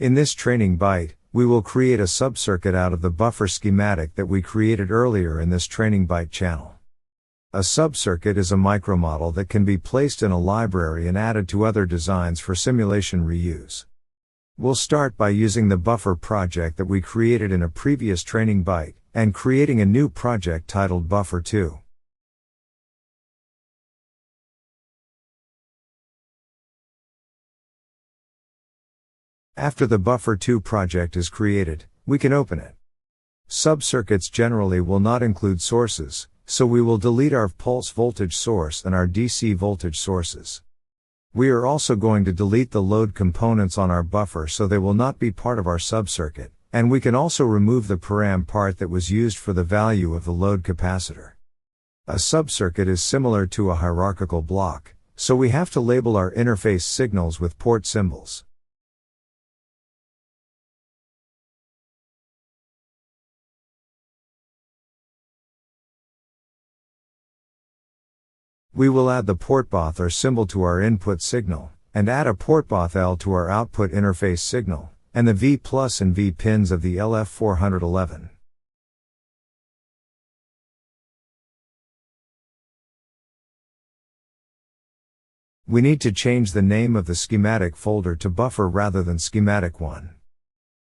In this training byte, we will create a subcircuit out of the buffer schematic that we created earlier in this training byte channel. A subcircuit is a micromodel that can be placed in a library and added to other designs for simulation reuse. We'll start by using the buffer project that we created in a previous training byte, and creating a new project titled Buffer2. After the Buffer2 project is created, we can open it. Subcircuits generally will not include sources, so we will delete our pulse voltage source and our DC voltage sources. We are also going to delete the load components on our buffer so they will not be part of our subcircuit, and we can also remove the param part that was used for the value of the load capacitor. A subcircuit is similar to a hierarchical block, so we have to label our interface signals with port symbols. We will add the portpath or symbol to our input signal, and add a portpath L to our output interface signal, and the V+ and V pins of the LF411. We need to change the name of the schematic folder to buffer rather than schematic1.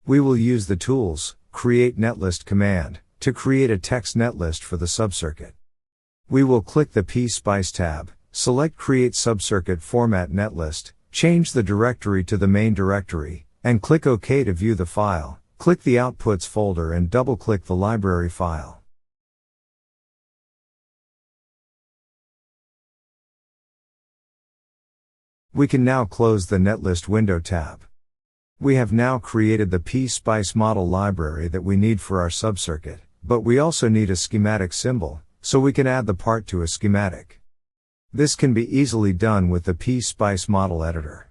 We will use the tools, create netlist command, to create a text netlist for the subcircuit. We will click the PSpice tab, select Create Subcircuit Format Netlist, change the directory to the main directory, and click OK to view the file. Click the Outputs folder and double-click the library file. We can now close the Netlist window tab. We have now created the PSpice model library that we need for our subcircuit, but we also need a schematic symbol, so we can add the part to a schematic. This can be easily done with the PSpice Model Editor.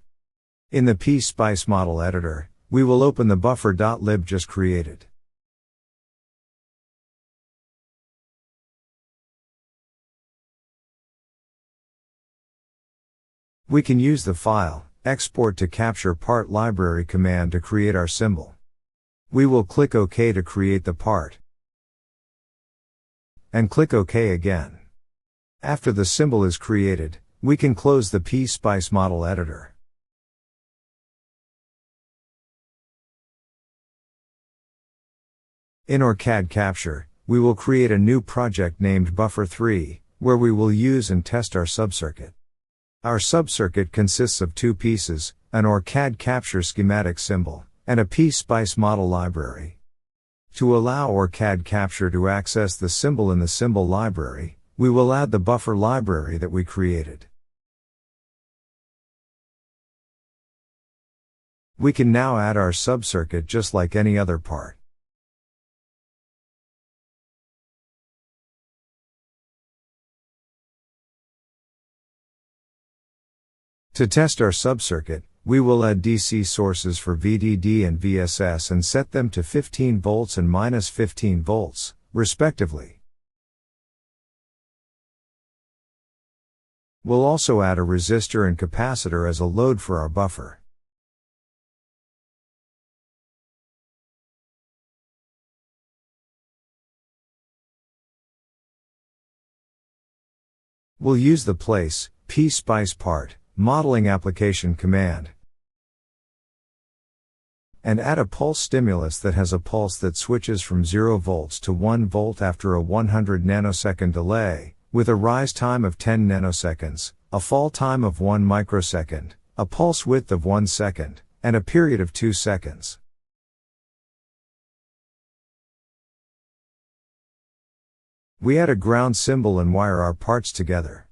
In the PSpice Model Editor, we will open the buffer.lib just created. We can use the file, export to capture part library command to create our symbol. We will click OK to create the part, and click OK again. After the symbol is created, we can close the PSpice Model Editor. In OrCAD Capture, we will create a new project named Buffer3, where we will use and test our subcircuit. Our subcircuit consists of two pieces, an OrCAD Capture schematic symbol, and a PSpice model library. To allow OrCAD Capture to access the symbol in the symbol library, we will add the buffer library that we created. We can now add our subcircuit just like any other part. To test our subcircuit, we will add DC sources for VDD and VSS and set them to 15 volts and -15 volts, respectively. We'll also add a resistor and capacitor as a load for our buffer. We'll use the place, PSpice part, modeling application command, and add a pulse stimulus that has a pulse that switches from 0 volts to 1 volt after a 100 nanosecond delay, with a rise time of 10 nanoseconds, a fall time of 1 microsecond, a pulse width of 1 second, and a period of 2 seconds. We add a ground symbol and wire our parts together.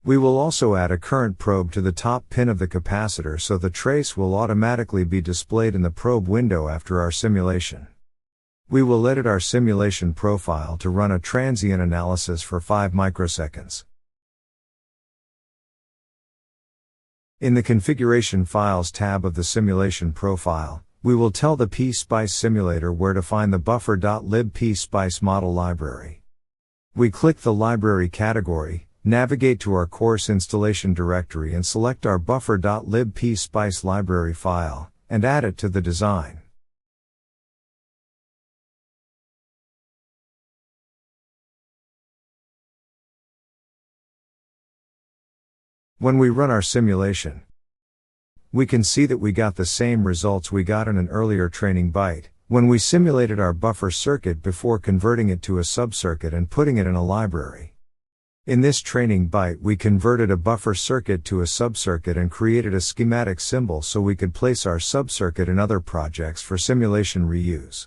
We will also add a current probe to the top pin of the capacitor so the trace will automatically be displayed in the probe window after our simulation. We will edit our simulation profile to run a transient analysis for 5 microseconds. In the Configuration Files tab of the simulation profile, we will tell the PSpice simulator where to find the buffer.lib PSpice model library. We click the library category, navigate to our course installation directory and select our buffer.lib PSpice library file, and add it to the design. When we run our simulation, we can see that we got the same results we got in an earlier training byte, when we simulated our buffer circuit before converting it to a subcircuit and putting it in a library. In this training byte we converted a buffer circuit to a subcircuit and created a schematic symbol so we could place our subcircuit in other projects for simulation reuse.